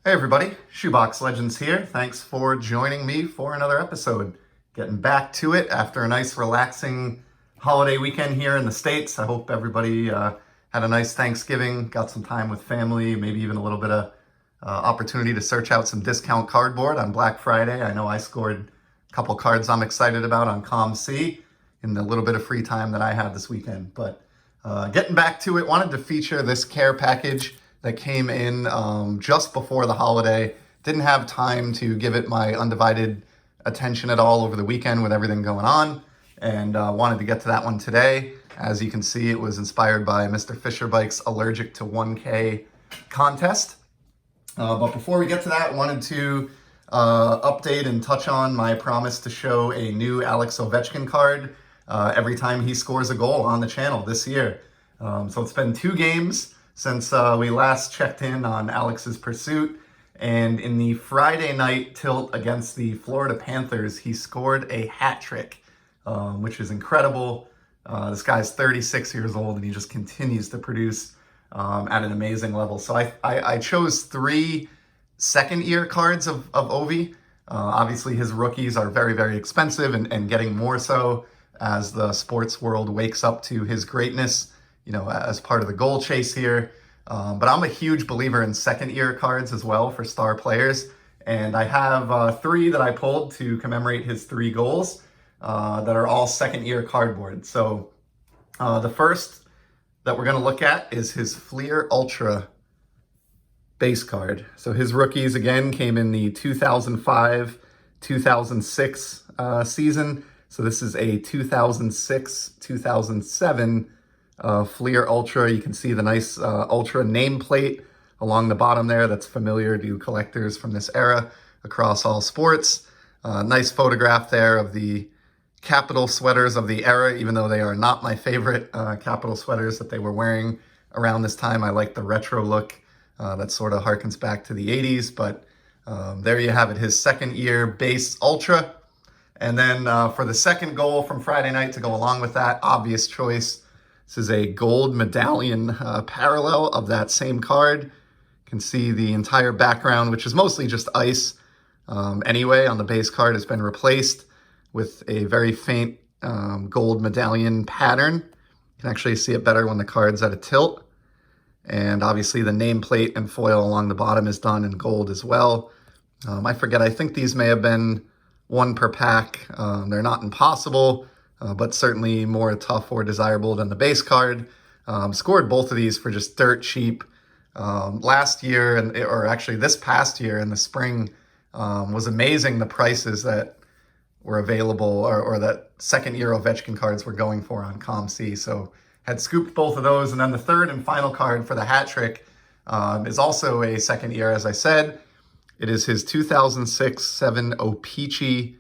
Hey everybody, Shoebox Legends here. Thanks for joining me for another episode. Getting back to it after a nice relaxing holiday weekend here in the States. I hope everybody had a nice Thanksgiving, got some time with family, maybe even a little bit of opportunity to search out some discount cardboard on Black Friday. I know I scored a couple cards I'm excited about on ComC in the little bit of free time that I had this weekend. But getting back to it, wanted to feature this care package that came in just before the holiday. Didn't have time to give it my undivided attention at all over the weekend with everything going on, and wanted to get to that one today. As you can see, it was inspired by Mr. Fisherbike's Allergic to 1K contest. But before we get to that, wanted to update and touch on my promise to show a new Alex Ovechkin card every time he scores a goal on the channel this year. So it's been 2 games since we last checked in on Alex's pursuit. And in the Friday night tilt against the Florida Panthers, he scored a hat trick, which is incredible. This guy's 36 years old and he just continues to produce at an amazing level. So I chose 3 second-year cards of Ovi. Obviously, his rookies are very, very expensive and getting more so as the sports world wakes up to his greatness, you know, as part of the goal chase here. But I'm a huge believer in second-year cards as well for star players. And I have 3 that I pulled to commemorate his 3 goals that are all second-year cardboard. So the first that we're going to look at is his Flir Ultra base card. So his rookies, again, came in the 2005-2006 season. So this is a 2006-2007 Flir Ultra. You can see the nice Ultra nameplate along the bottom there that's familiar to collectors from this era across all sports. Nice photograph there of the Capital sweaters of the era, even though they are not my favorite Capital sweaters that they were wearing around this time. I like the retro look that sort of harkens back to the 80s, but there you have it, his second year base Ultra. And then for the second goal from Friday night to go along with that, obvious choice. This is a gold medallion parallel of that same card. You can see the entire background, which is mostly just ice anyway, on the base card has been replaced with a very faint gold medallion pattern. You can actually see it better when the card's at a tilt. And obviously the nameplate and foil along the bottom is done in gold as well. I forget, I think these may have been 1 per pack. They're not impossible, but certainly more tough or desirable than the base card. Scored both of these for just dirt cheap. Last year, or actually this past year in the spring, was amazing the prices that were available or that second year Ovechkin cards were going for on ComC. So had scooped both of those. And then the third and final card for the hat trick is also a second year, as I said. It is his 2006-07 O-Pee-Chee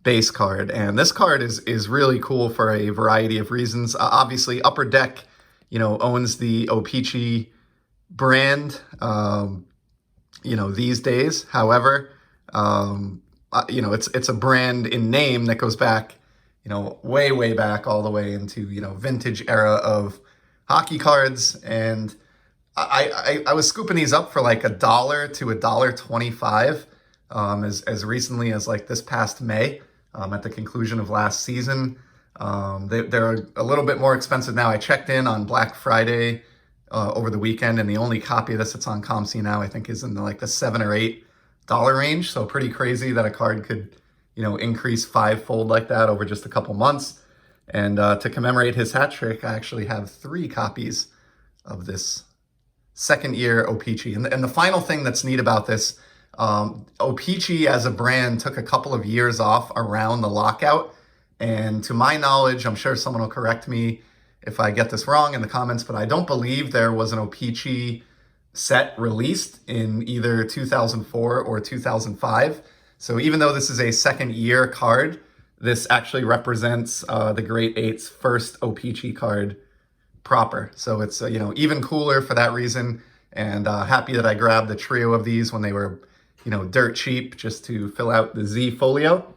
base card. And this card is really cool for a variety of reasons. Obviously, Upper Deck, you know, owns the O-Pee-Chee brand, you know, these days. However, you know, it's a brand in name that goes back, you know, way, way back all the way into, you know, vintage era of hockey cards. And I was scooping these up for like $1 to $1.25 as recently as like this past May at the conclusion of last season. They're a little bit more expensive now. I checked in on Black Friday over the weekend, and the only copy of this that's on ComC now I think is in the $7 or $8 range. So pretty crazy that a card could, you know, increase 5-fold like that over just a couple months. And to commemorate his hat trick, I actually have 3 copies of this second year O-Pee-Chee. And the final thing that's neat about this, O-Pee-Chee as a brand took a couple of years off around the lockout. And to my knowledge, I'm sure someone will correct me if I get this wrong in the comments, but I don't believe there was an O-Pee-Chee set released in either 2004 or 2005. So even though this is a second year card, this actually represents the Great Eight's first O-Pee-Chee card proper. So it's, you know, even cooler for that reason. And happy that I grabbed the trio of these when they were, you know, dirt cheap, just to fill out the Z folio,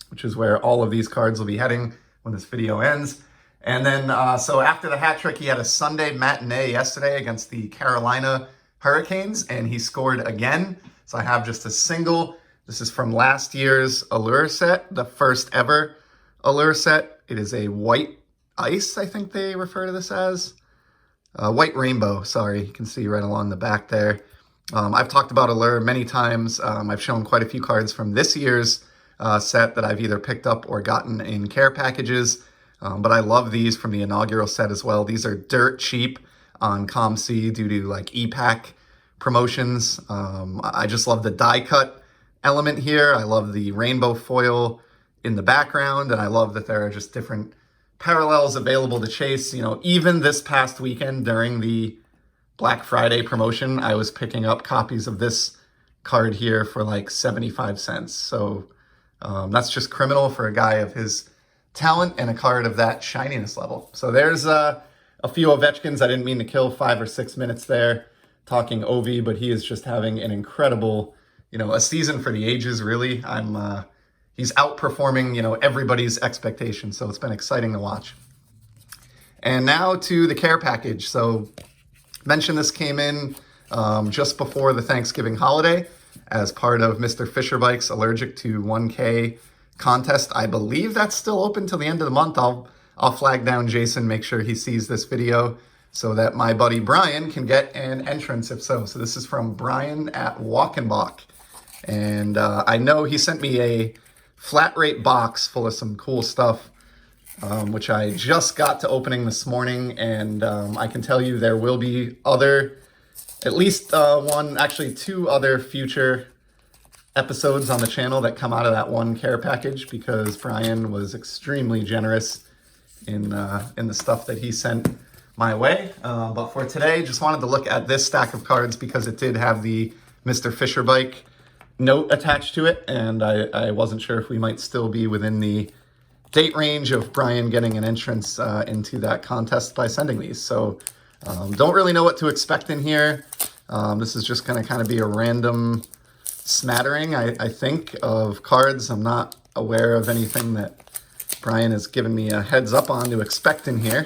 which is where all of these cards will be heading when this video ends. And then, so after the hat trick, he had a Sunday matinee yesterday against the Carolina Hurricanes, and he scored again. So I have just a single. This is from last year's Allure set, the first ever Allure set. It is a white ice, I think they refer to this as. White rainbow, sorry. You can see right along the back there. I've talked about Allure many times. I've shown quite a few cards from this year's set that I've either picked up or gotten in care packages. But I love these from the inaugural set as well. These are dirt cheap on ComC due to like e-pack promotions. I just love the die cut element here. I love the rainbow foil in the background, and I love that there are just different parallels available to chase. You know, even this past weekend during the Black Friday promotion, I was picking up copies of this card here for like 75 cents. So that's just criminal for a guy of his talent and a card of that shininess level. So there's a few Ovechkins. I didn't mean to kill 5 or 6 minutes there talking Ovi, but he is just having an incredible, a season for the ages, really. He's outperforming, everybody's expectations. So it's been exciting to watch. And now to the care package. So mentioned this came in just before the Thanksgiving holiday as part of Mr. Fisherbike's Allergic to 1K contest. I believe that's still open till the end of the month. I'll flag down Jason, make sure he sees this video so that my buddy Brian can get an entrance if so. So this is from Brian at Walk and Balk. And I know he sent me a flat rate box full of some cool stuff, which I just got to opening this morning. And I can tell you there will be at least two other future episodes on the channel that come out of that one care package, because Brian was extremely generous in the stuff that he sent my way. But for today, just wanted to look at this stack of cards because it did have the Mr. Fisherbike note attached to it, and I wasn't sure if we might still be within the date range of Brian getting an entrance into that contest by sending these. So don't really know what to expect in here. This is just going to kind of be a random smattering, I think, of cards. I'm not aware of anything that Brian has given me a heads up on to expect in here,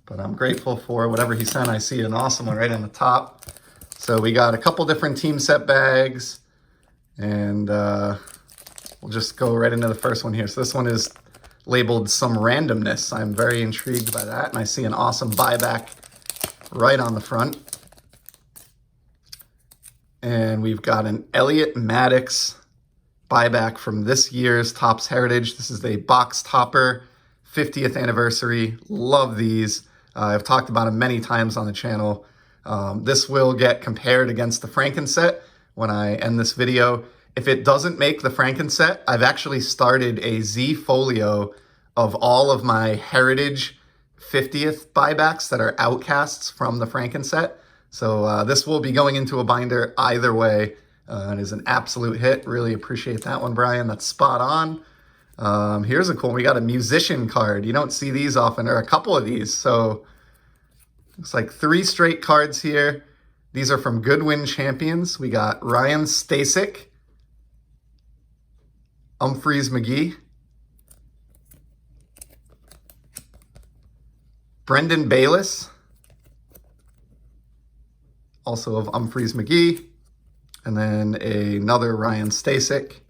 but I'm grateful for whatever he sent. I see an awesome one right on the top. So we got a couple different team set bags, and we'll just go right into the first one here. So this one is labeled Some Randomness. I'm very intrigued by that, and I see an awesome buyback right on the front. And we've got an Elliot Maddox buyback from this year's Topps Heritage. This is a box topper, 50th anniversary. Love these. I've talked about them many times on the channel. This will get compared against the Franken set when I end this video. If it doesn't make the Franken set, I've actually started a Z folio of all of my Heritage 50th buybacks that are outcasts from the Franken set. So this will be going into a binder either way. It is an absolute hit. Really appreciate that one, Brian. That's spot on. Here's a cool one. We got a musician card. You don't see these often, or a couple of these. So looks like 3 straight cards here. These are from Goodwin Champions. We got Ryan Stasek, Humphreys McGee, Brendan Bayless, also of Humphreys McGee, and then another Ryan Stasek.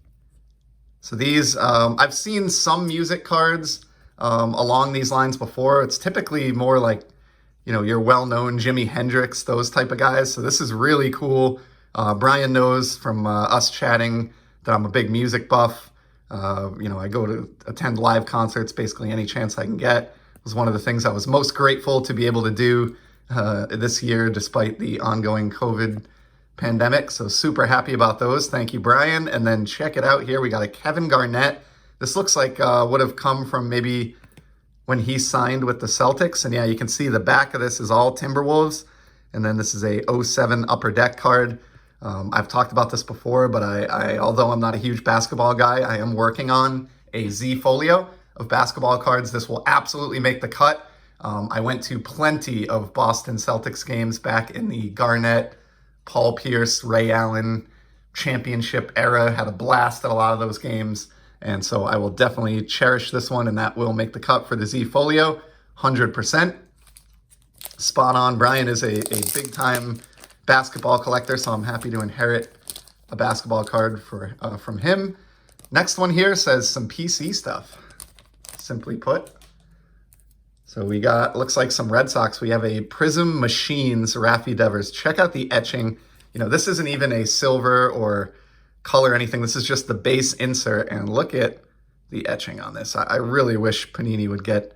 So these, I've seen some music cards along these lines before. It's typically more like, your well-known Jimi Hendrix, those type of guys. So this is really cool. Brian knows from us chatting that I'm a big music buff. I go to attend live concerts basically any chance I can get. It was one of the things I was most grateful to be able to do this year, despite the ongoing COVID pandemic. So super happy about those. Thank you, Brian. And then check it out here. We got a Kevin Garnett. This looks like would have come from maybe when he signed with the Celtics. And yeah, you can see the back of this is all Timberwolves. And then this is a 07 Upper Deck card. I've talked about this before, but I although I'm not a huge basketball guy, I am working on a Z folio of basketball cards. This will absolutely make the cut. I went to plenty of Boston Celtics games back in the Garnett, Paul Pierce, Ray Allen championship era. Had a blast at a lot of those games. And so I will definitely cherish this one, and that will make the cut for the Z folio, 100%. Spot on. Brian is a big-time basketball collector, so I'm happy to inherit a basketball card from him. Next one here says some PC stuff, simply put. So we got, looks like some Red Sox. We have a Prism Machines Raffy Devers. Check out the etching. You know, this isn't even a silver or color or anything. This is just the base insert, and look at the etching on this. I really wish Panini would get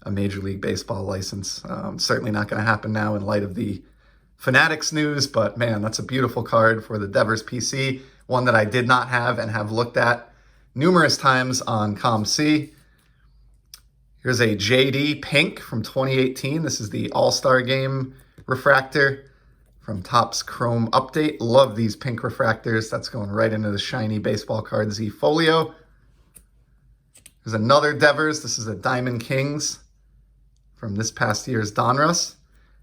a Major League Baseball license. Certainly not going to happen now in light of the Fanatics news, but man, that's a beautiful card for the Devers PC, one that I did not have and have looked at numerous times on ComC. Here's a JD Pink from 2018. This is the All-Star Game refractor from Topps Chrome Update. Love these pink refractors. That's going right into the shiny baseball card Z Folio. There's another Devers. This is a Diamond Kings from this past year's Donruss.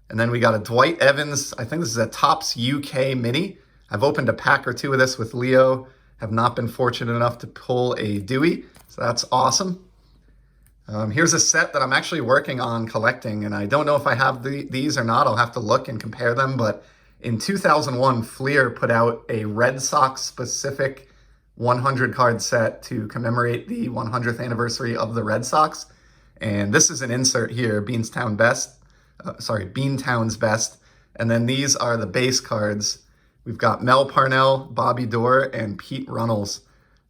And then we got a Dwight Evans. I think this is a Topps UK Mini. I've opened a pack or two of this with Leo. Have not been fortunate enough to pull a Dewey, so that's awesome. Here's a set that I'm actually working on collecting, and I don't know if I have these or not. I'll have to look and compare them, but in 2001, Flir put out a Red Sox-specific 100-card set to commemorate the 100th anniversary of the Red Sox, and this is an insert here, Beantown's Best, and then these are the base cards. We've got Mel Parnell, Bobby Doerr, and Pete Runnels.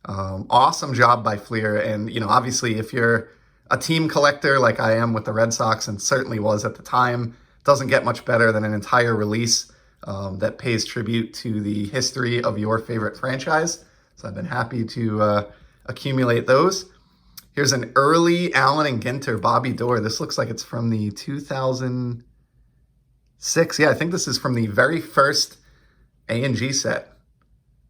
Awesome job by Flir, and you know, obviously, if you're a team collector like I am with the Red Sox, and certainly was at the time, doesn't get much better than an entire release that pays tribute to the history of your favorite franchise. So I've been happy to accumulate those. Here's an early Allen and Ginter Bobby Doerr. This looks like it's from the 2006. Yeah, I think this is from the very first A&G set.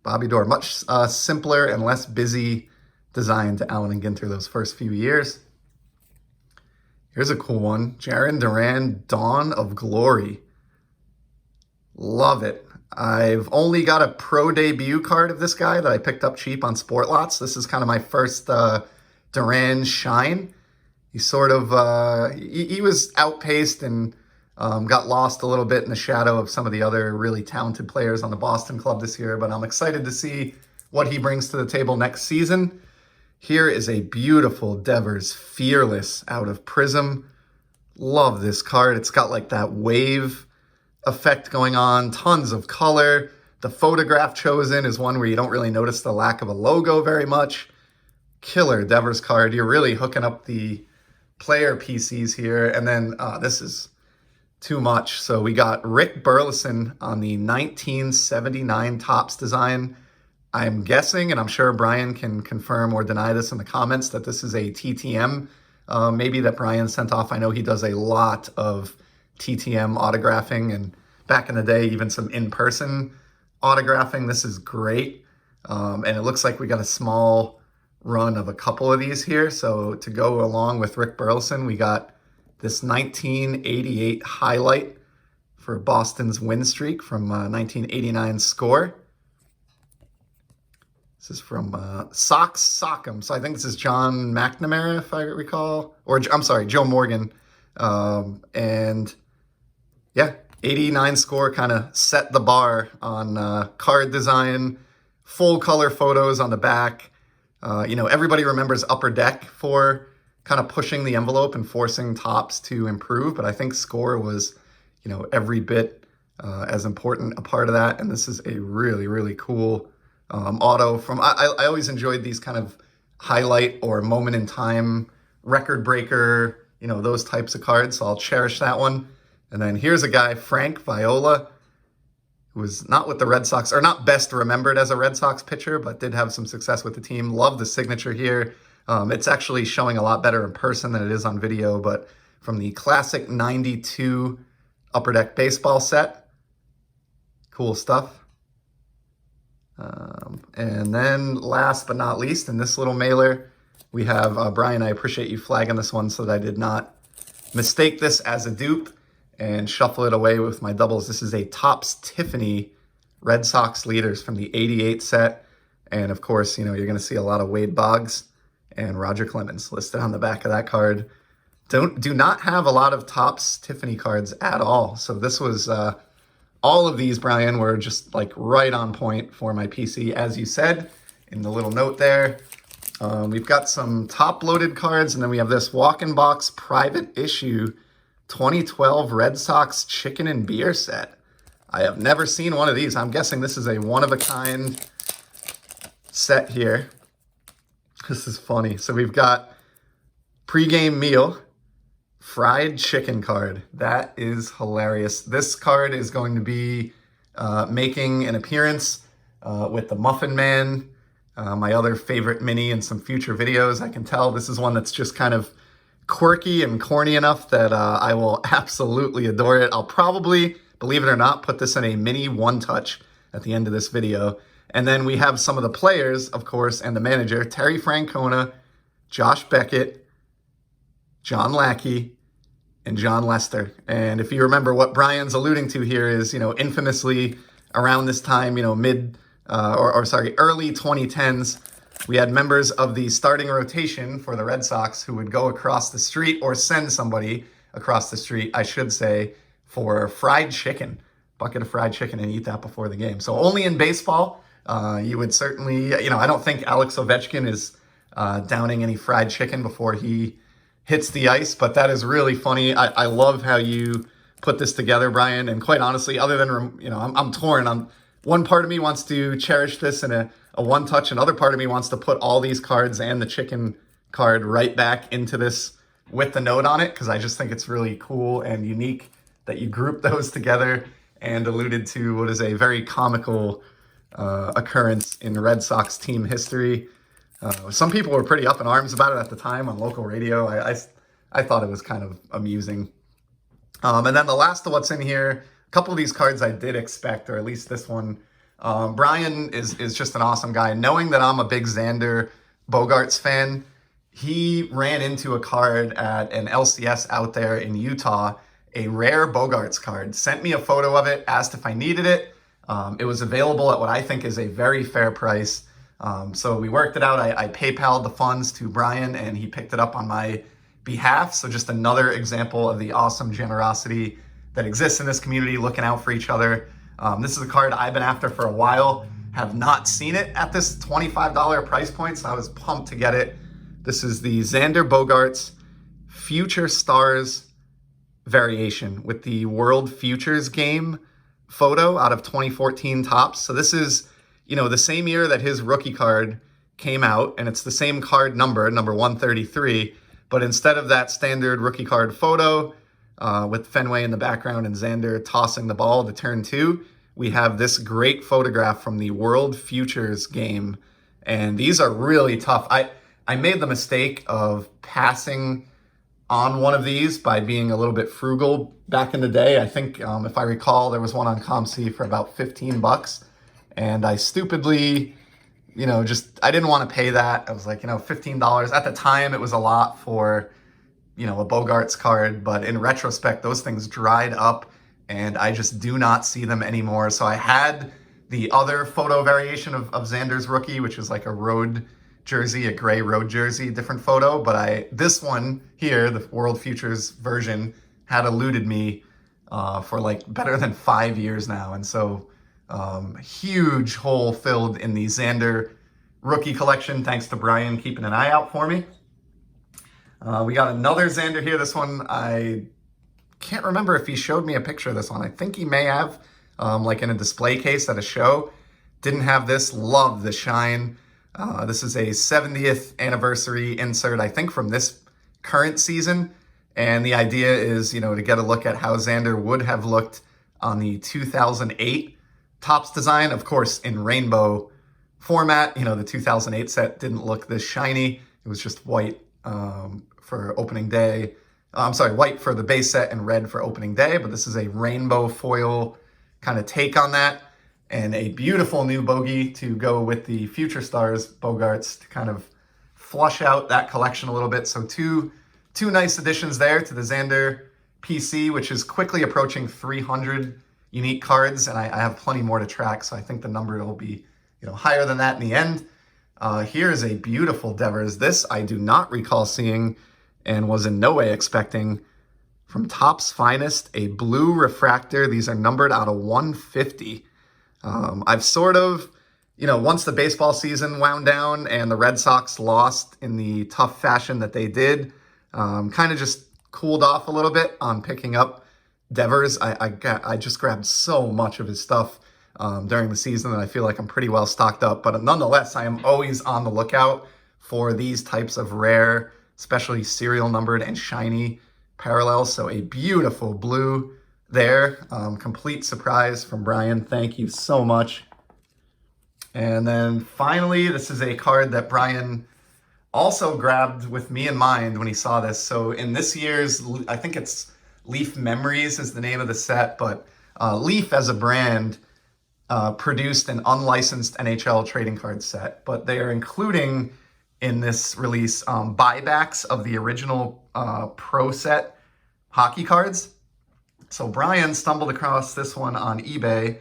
Bobby Doerr, much simpler and less busy design to Allen and Ginter those first few years. Here's a cool one. Jarren Duran, Dawn of Glory. Love it. I've only got a pro debut card of this guy that I picked up cheap on Sport Lots. This is kind of my first Duran shine. He sort of, he was outpaced and got lost a little bit in the shadow of some of the other really talented players on the Boston club this year, but I'm excited to see what he brings to the table next season. Here is a beautiful Devers Fearless out of Prism. Love this card. It's got like that wave effect going on, tons of color. The photograph chosen is one where you don't really notice the lack of a logo very much. Killer Devers card. You're really hooking up the player PCs here. And then this is too much. So we got Rick Burleson on the 1979 Topps design. I'm guessing, and I'm sure Brian can confirm or deny this in the comments, that this is a TTM maybe that Brian sent off. I know he does a lot of TTM autographing, and back in the day, even some in-person autographing. This is great. And it looks like we got a small run of a couple of these here. So to go along with Rick Burleson, we got this 1988 highlight for Boston's win streak from 1989 Score. This is from Sock'em. So I think this is John McNamara, if I recall. Or, I'm sorry, Joe Morgan. And yeah, 89 Score kind of set the bar on card design, full color photos on the back. You know, everybody remembers Upper Deck for kind of pushing the envelope and forcing Topps to improve. But I think Score was, you know, every bit as important a part of that. And this is a really, really cool auto from, I always enjoyed these kind of highlight or moment in time record breaker, you know, those types of cards. So I'll cherish that one. And then here's a guy, Frank Viola, who was not with the Red Sox, or not best remembered as a Red Sox pitcher, but did have some success with the team. Love the signature here. It's actually showing a lot better in person than it is on video, but from the classic 92 Upper Deck baseball set. Cool stuff. And then last but not least, in this little mailer, we have, Brian, I appreciate you flagging this one so that I did not mistake this as a dupe and shuffle it away with my doubles. This is a Topps Tiffany Red Sox leaders from the 88 set. And of course, you know, you're going to see a lot of Wade Boggs and Roger Clemens listed on the back of that card. Do not have a lot of Topps Tiffany cards at all. So this was all of these, Brian, were just like right on point for my PC, as you said in the little note there. We've got some top-loaded cards, and then we have this Walk and Balk private issue 2012 Red Sox chicken and beer set. I have never seen one of these. I'm guessing this is a one-of-a-kind set here. This is funny. So we've got pregame meal, fried chicken card. That is hilarious. This card is going to be making an appearance with the Muffin Man, my other favorite mini in some future videos. I can tell this is one that's just kind of quirky and corny enough that I will absolutely adore it. I'll probably, believe it or not, put this in a mini one-touch at the end of this video. And then we have some of the players, of course, and the manager, Terry Francona, Josh Beckett, John Lackey, and John Lester. And if you remember, what Brian's alluding to here is, infamously around this time, early 2010s, we had members of the starting rotation for the Red Sox who would go across the street, or send somebody across the street, I should say, for fried chicken, bucket of fried chicken, and eat that before the game. So only in baseball, you would certainly, I don't think Alex Ovechkin is downing any fried chicken before he hits the ice, but that is really funny. I love how you put this together, Brian, and quite honestly, other than, I'm torn. One part of me wants to cherish this in a one-touch, and other part of me wants to put all these cards and the chicken card right back into this with the note on it, because I just think it's really cool and unique that you group those together and alluded to what is a very comical occurrence in Red Sox team history. Some people were pretty up in arms about it at the time on local radio. I thought it was kind of amusing. And then the last of what's in here, a couple of these cards I did expect, or at least this one. Brian is just an awesome guy. Knowing that I'm a big Xander Bogaerts fan, he ran into a card at an LCS out there in Utah, a rare Bogaerts card, sent me a photo of it, asked if I needed it. It was available at what I think is a very fair price. So we worked it out. I PayPal'd the funds to Brian, and he picked it up on my behalf. So just another example of the awesome generosity that exists in this community, looking out for each other. This is a card I've been after for a while, have not seen it at this $25 price point, so I was pumped to get it. This is the Xander Bogaerts Future Stars variation with the World Futures game photo out of 2014 Topps. So this is, the same year that his rookie card came out, and it's the same card number 133, but instead of that standard rookie card photo with Fenway in the background and Xander tossing the ball to turn 2, we have this great photograph from the World Futures game, and these are really tough. I made the mistake of passing on one of these by being a little bit frugal back in the day. I think, if I recall, there was one on ComC for about $15, and I stupidly, I didn't want to pay that. I was like, $15. At the time, it was a lot for, a Bogaerts card, but in retrospect, those things dried up, and I just do not see them anymore. So I had the other photo variation of Xander's rookie, which is like a road jersey, a gray road jersey, different photo. But this one here, the World Futures version, had eluded me for like better than 5 years now. And so huge hole filled in the Xander rookie collection, thanks to Brian keeping an eye out for me. We got another Xander here. This one, I can't remember if he showed me a picture of this one. I think he may have, like in a display case at a show. Didn't have this. Love the shine. This is a 70th anniversary insert, I think, from this current season. And the idea is, to get a look at how Xander would have looked on the 2008 Topps design, of course, in rainbow format. The 2008 set didn't look this shiny. It was just white for opening day. White for the base set and red for opening day. But this is a rainbow foil kind of take on that. And a beautiful new bogey to go with the Future Stars Bogaerts to kind of flush out that collection a little bit. So two nice additions there to the Xander PC, which is quickly approaching 300 unique cards, and I have plenty more to track, so I think the number will be higher than that in the end. Here is a beautiful Devers. This I do not recall seeing and was in no way expecting from Topps Finest, a blue refractor. These are numbered out of 150. I've sort of, once the baseball season wound down and the Red Sox lost in the tough fashion that they did, kind of just cooled off a little bit on picking up Devers. I just grabbed so much of his stuff during the season that I feel like I'm pretty well stocked up. But nonetheless, I am always on the lookout for these types of rare, especially serial numbered and shiny parallels. So a beautiful blue there. Complete surprise from Brian. Thank you so much. And then finally, this is a card that Brian also grabbed with me in mind when he saw this. So in this year's, I think it's Leaf Memories is the name of the set, but Leaf as a brand produced an unlicensed NHL trading card set, but they are including in this release buybacks of the original Pro set hockey cards. So Brian stumbled across this one on eBay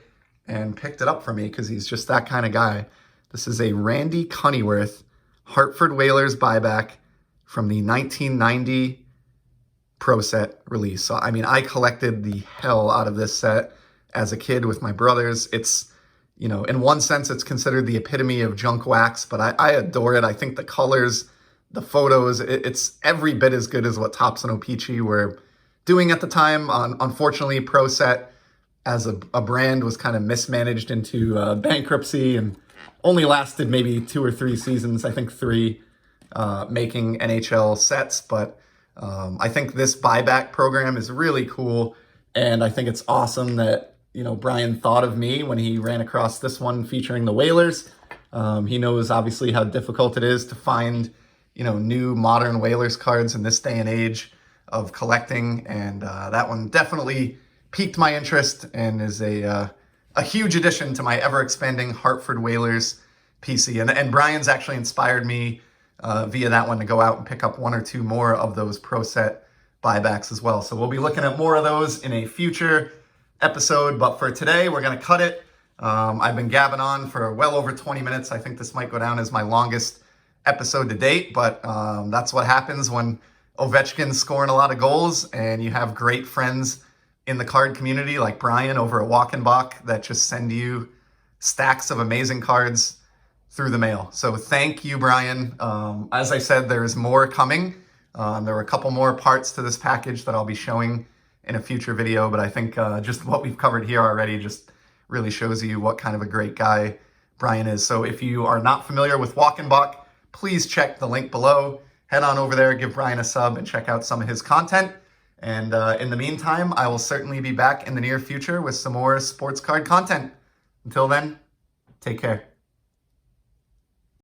and picked it up for me because he's just that kind of guy. This is a Randy Cunnyworth Hartford Whalers buyback from the 1990 Pro set release. So, I collected the hell out of this set as a kid with my brothers. It's, in one sense, it's considered the epitome of junk wax, but I adore it. I think the colors, the photos, it's every bit as good as what Topps and O-Pee-Chee were doing at the time. Unfortunately, Pro set as a brand was kind of mismanaged into bankruptcy and only lasted maybe 2 or 3 seasons, I think 3, making NHL sets. But I think this buyback program is really cool, and I think it's awesome that, Brian thought of me when he ran across this one featuring the Whalers. He knows obviously how difficult it is to find, new modern Whalers cards in this day and age of collecting, and that one definitely piqued my interest and is a huge addition to my ever-expanding Hartford Whalers PC. And Brian's actually inspired me via that one to go out and pick up 1 or 2 more of those Pro set buybacks as well. So we'll be looking at more of those in a future episode, but for today, we're going to cut it. I've been gabbing on for well over 20 minutes. I think this might go down as my longest episode to date, but that's what happens when Ovechkin's scoring a lot of goals and you have great friends in the card community like Brian over at Walk and Balk that just send you stacks of amazing cards through the mail. So thank you, Brian. As I said, there's more coming. There were a couple more parts to this package that I'll be showing in a future video, but I think just what we've covered here already just really shows you what kind of a great guy Brian is. So if you are not familiar with Walk and Balk, please check the link below. Head on over there, give Brian a sub, and check out some of his content. And in the meantime, I will certainly be back in the near future with some more sports card content. Until then, take care.